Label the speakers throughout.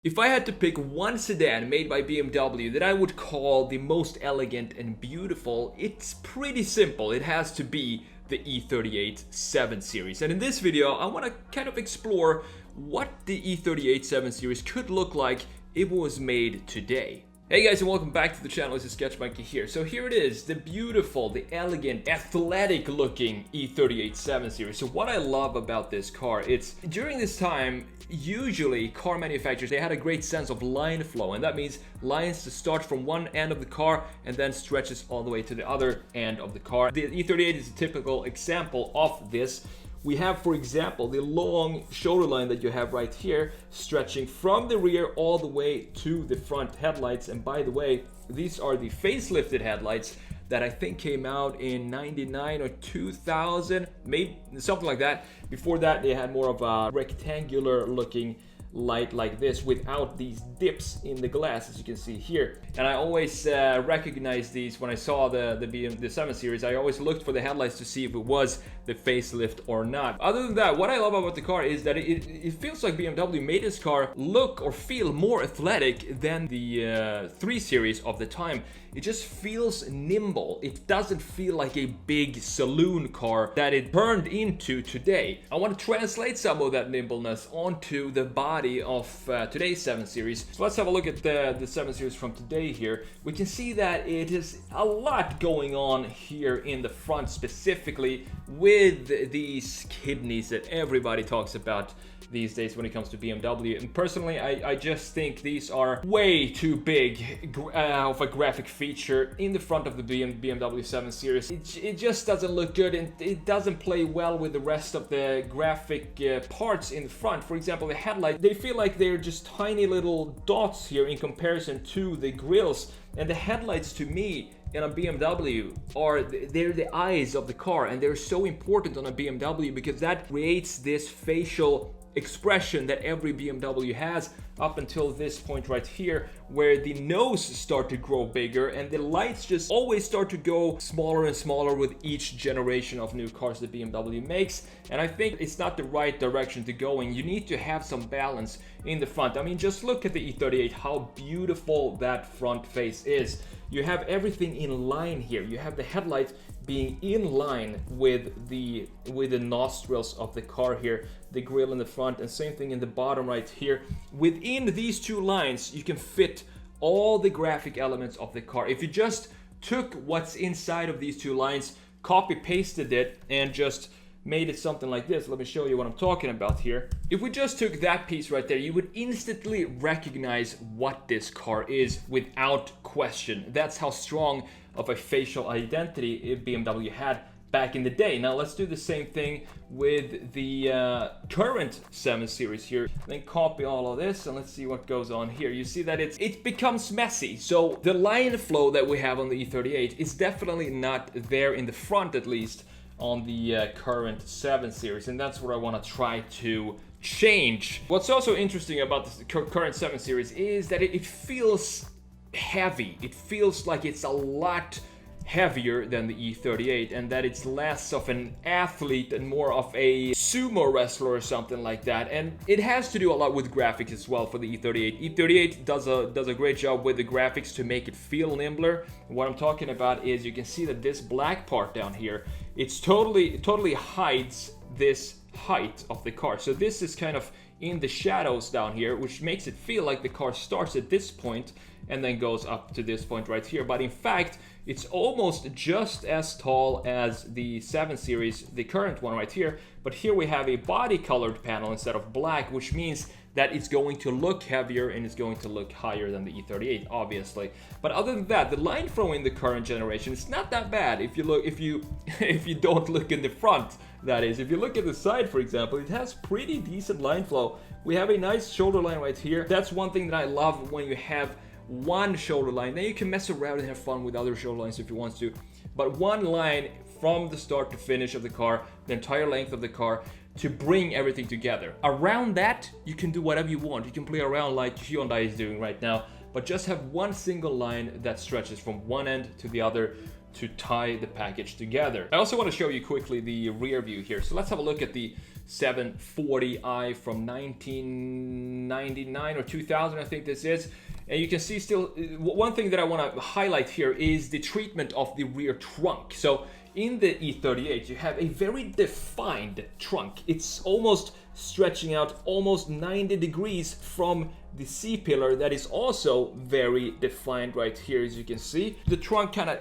Speaker 1: If I had to pick one sedan made by BMW that I would call the most elegant and beautiful, it's pretty simple. It has to be the E38 7 Series. And in this video, I want to kind of explore what the E38 7 Series could look like if it was made today. Hey guys, and welcome back to the channel. It's TheSketchMonkey here. So here it is, the beautiful, the elegant, athletic looking E38 7 Series. So what I love about this car, it's during this time, usually car manufacturers, they had a great sense of line flow, and that means lines to start from one end of the car and then stretches all the way to the other end of the car. The E38 is a typical example of this. We have, for example, the long shoulder line that you have right here, stretching from the rear all the way to the front headlights. And by the way, these are the facelifted headlights that I think came out in 99 or 2000, maybe something like that. Before that, they had more of a rectangular looking light like this without these dips in the glass, as you can see here. And I always recognized these when I saw the 7 Series. I always looked for the headlights to see if it was the facelift or not. Other than that, what I love about the car is that it feels like BMW made this car look or feel more athletic than the 3 Series of the time. It just feels nimble. It doesn't feel like a big saloon car that it turned into today. I want to translate some of that nimbleness onto the body of today's 7 Series. So let's have a look at the 7 Series from today here. We can see that it is a lot going on here in the front, specifically with these kidneys that everybody talks about these days when it comes to BMW. And personally, I just think these are way too big of a graphic feature in the front of the BMW 7 Series. It just doesn't look good, and it doesn't play well with the rest of the graphic parts in the front. For example, the headlight, they feel like they're just tiny little dots here in comparison to the grills. And the headlights, to me, in a BMW they're the eyes of the car, and they're so important on a BMW because that creates this facial expression that every BMW has up until this point right here, where the nose start to grow bigger and the lights just always start to go smaller and smaller with each generation of new cars that BMW makes. And I think it's not the right direction to go in. You need to have some balance in the front. I mean, just look at the E38, how beautiful that front face is. You have everything in line here. You have the headlights being in line with the nostrils of the car here, the grille in the front, and same thing in the bottom right here. Within these two lines, you can fit all the graphic elements of the car. If you just took what's inside of these two lines, copy pasted it, and just made it something like this. Let me show you what I'm talking about here. If we just took that piece right there, you would instantly recognize what this car is without question. That's how strong of a facial identity BMW had back in the day. Now let's do the same thing with the current 7 Series here. Then copy all of this and let's see what goes on here. You see that it becomes messy. So the line flow that we have on the E38 is definitely not there in the front, at least on the current 7 Series, and that's what I want to try to change. What's also interesting about the current 7 Series is that it feels heavy. It feels like it's a lot heavier than the E38, and that it's less of an athlete and more of a sumo wrestler or something like that. And it has to do a lot with graphics as well for the E38. E38 does a great job with the graphics to make it feel nimbler. What I'm talking about is you can see that this black part down here, it totally hides this height of the car. So this is kind of in the shadows down here, which makes it feel like the car starts at this point and then goes up to this point right here. But in fact, it's almost just as tall as the 7 Series, the current one right here. But here we have a body colored panel instead of black, which means that it's going to look heavier and it's going to look higher than the E38, obviously. But other than that, the line flow in the current generation is not that bad. If you don't look in the front, that is. If you look at the side, for example, it has pretty decent line flow. We have a nice shoulder line right here. That's one thing that I love when you have one shoulder line. Then you can mess around and have fun with other shoulder lines if you want to. But one line from the start to finish of the car, the entire length of the car, to bring everything together. Around that, you can do whatever you want. You can play around like Hyundai is doing right now, but just have one single line that stretches from one end to the other to tie the package together. I also want to show you quickly the rear view here. So let's have a look at the 740i from 1999 or 2000, I think this is. And you can see still, one thing that I want to highlight here is the treatment of the rear trunk. So in the E38, you have a very defined trunk. It's almost stretching out almost 90 degrees from the C-pillar. That is also very defined right here, as you can see. The trunk kind of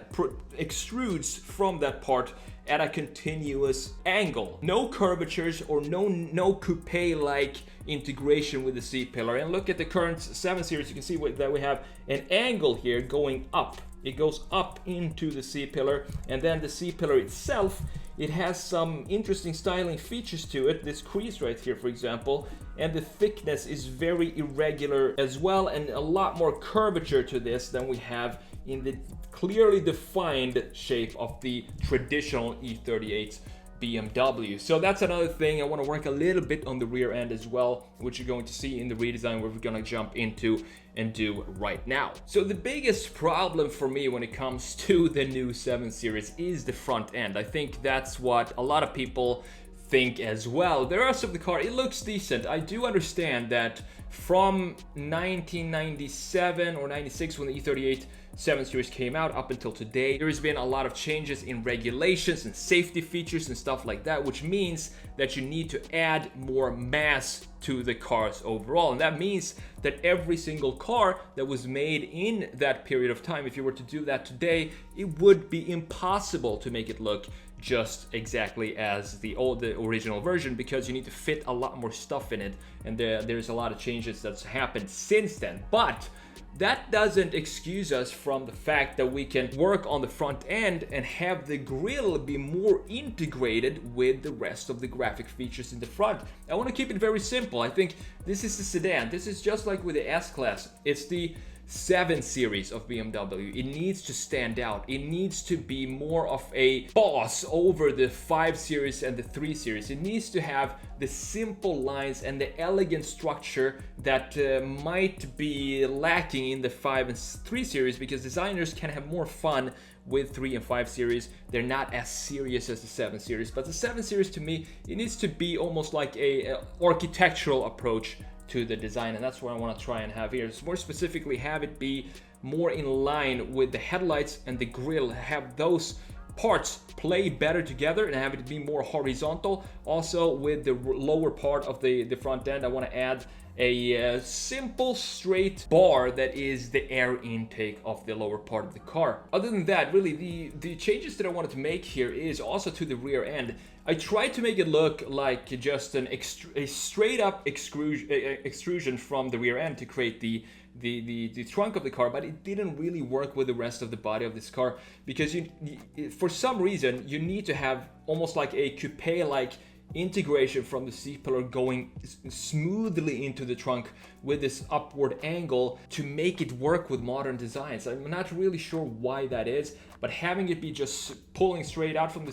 Speaker 1: extrudes from that part at a continuous angle. No curvatures or no coupe-like integration with the C-pillar. And look at the current 7 Series, you can see that we have an angle here going up. It goes up into the C-pillar, and then the C-pillar itself, it has some interesting styling features to it. This crease right here, for example, and the thickness is very irregular as well, and a lot more curvature to this than we have in the clearly defined shape of the traditional E38 BMW. So that's another thing. I want to work a little bit on the rear end as well, which you're going to see in the redesign, where we're going to jump into and do right now. So the biggest problem for me when it comes to the new 7 Series is the front end. I think that's what a lot of people think as well. The rest of the car, it looks decent. I do understand that from 1997 or 96, when the E38 7 Series came out, up until today, there has been a lot of changes in regulations and safety features and stuff like that, which means that you need to add more mass to the cars overall. And that means that every single car that was made in that period of time, if you were to do that today, it would be impossible to make it look just exactly as the original version, because you need to fit a lot more stuff in it, and there's a lot of changes that's happened since then. But that doesn't excuse us from the fact that we can work on the front end and have the grille be more integrated with the rest of the graphic features in the front. I want to keep it very simple. I think this is the sedan. This is just like with the S-Class. It's the 7 Series of BMW. It needs to stand out. It needs to be more of a boss over the 5 Series and the 3 Series. It needs to have the simple lines and the elegant structure that might be lacking in the 5 and 3 Series, because designers can have more fun with 3 and 5 Series. They're not as serious as the 7 Series, but the 7 Series, to me, it needs to be almost like a architectural approach to the design, and that's what I want to try and have here. So more specifically, have it be more in line with the headlights and the grille, have those parts play better together and have it be more horizontal. Also, with the lower part of the front end, I want to add a simple straight bar that is the air intake of the lower part of the car. Other than that, really the changes that I wanted to make here is also to the rear end. I tried to make it look like just a straight up extrusion from the rear end to create the trunk of the car, but it didn't really work with the rest of the body of this car, because for some reason you need to have almost like a coupe-like integration from the C-pillar going smoothly into the trunk with this upward angle to make it work with modern designs. I'm not really sure why that is, but having it be just pulling straight out from the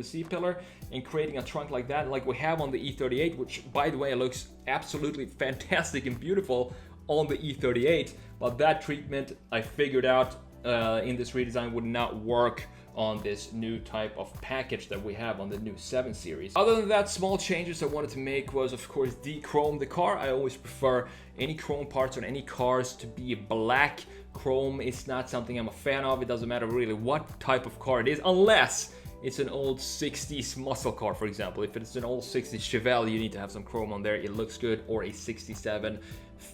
Speaker 1: C-pillar and creating a trunk like that, like we have on the E38, which by the way looks absolutely fantastic and beautiful on the E38, but that treatment I figured out in this redesign would not work on this new type of package that we have on the new 7 Series. Other than that, small changes I wanted to make was, of course, de-chrome the car. I always prefer any chrome parts on any cars to be black. Chrome is not something I'm a fan of. It doesn't matter really what type of car it is, unless it's an old 60s muscle car, for example. If it's an old 60s Chevelle, you need to have some chrome on there. It looks good. Or a 67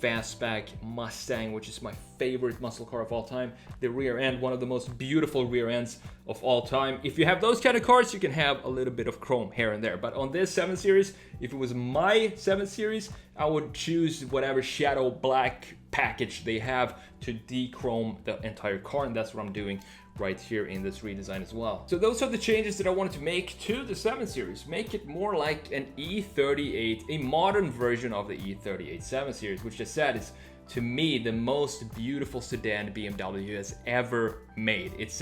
Speaker 1: fastback Mustang, which is my favorite muscle car of all time. The rear end, one of the most beautiful rear ends of all time. If you have those kind of cars, you can have a little bit of chrome here and there. But on this 7 Series, if it was my 7 Series, I would choose whatever shadow black package they have to de-chrome the entire car, and that's what I'm doing right here in this redesign as well. So those are the changes that I wanted to make to the 7 Series. Make it more like an E38, a modern version of the E38 7 Series, which I said is, to me, the most beautiful sedan BMW has ever made. It's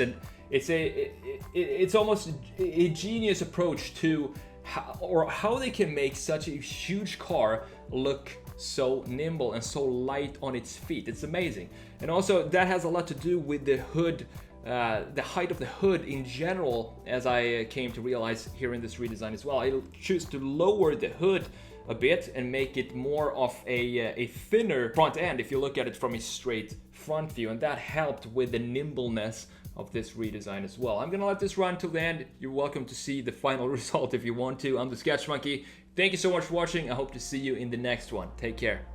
Speaker 1: almost a genius approach to how they can make such a huge car look so nimble and so light on its feet. It's amazing. And also that has a lot to do with the hood the height of the hood in general, as I came to realize here in this redesign as well. I'll choose to lower the hood a bit and make it more of a thinner front end if you look at it from a straight front view, and that helped with the nimbleness of this redesign as well. I'm gonna let this run till the end. You're welcome to see the final result if you want to. I'm the TheSketchMonkey. Thank you so much for watching. I hope to see you in the next one. Take care.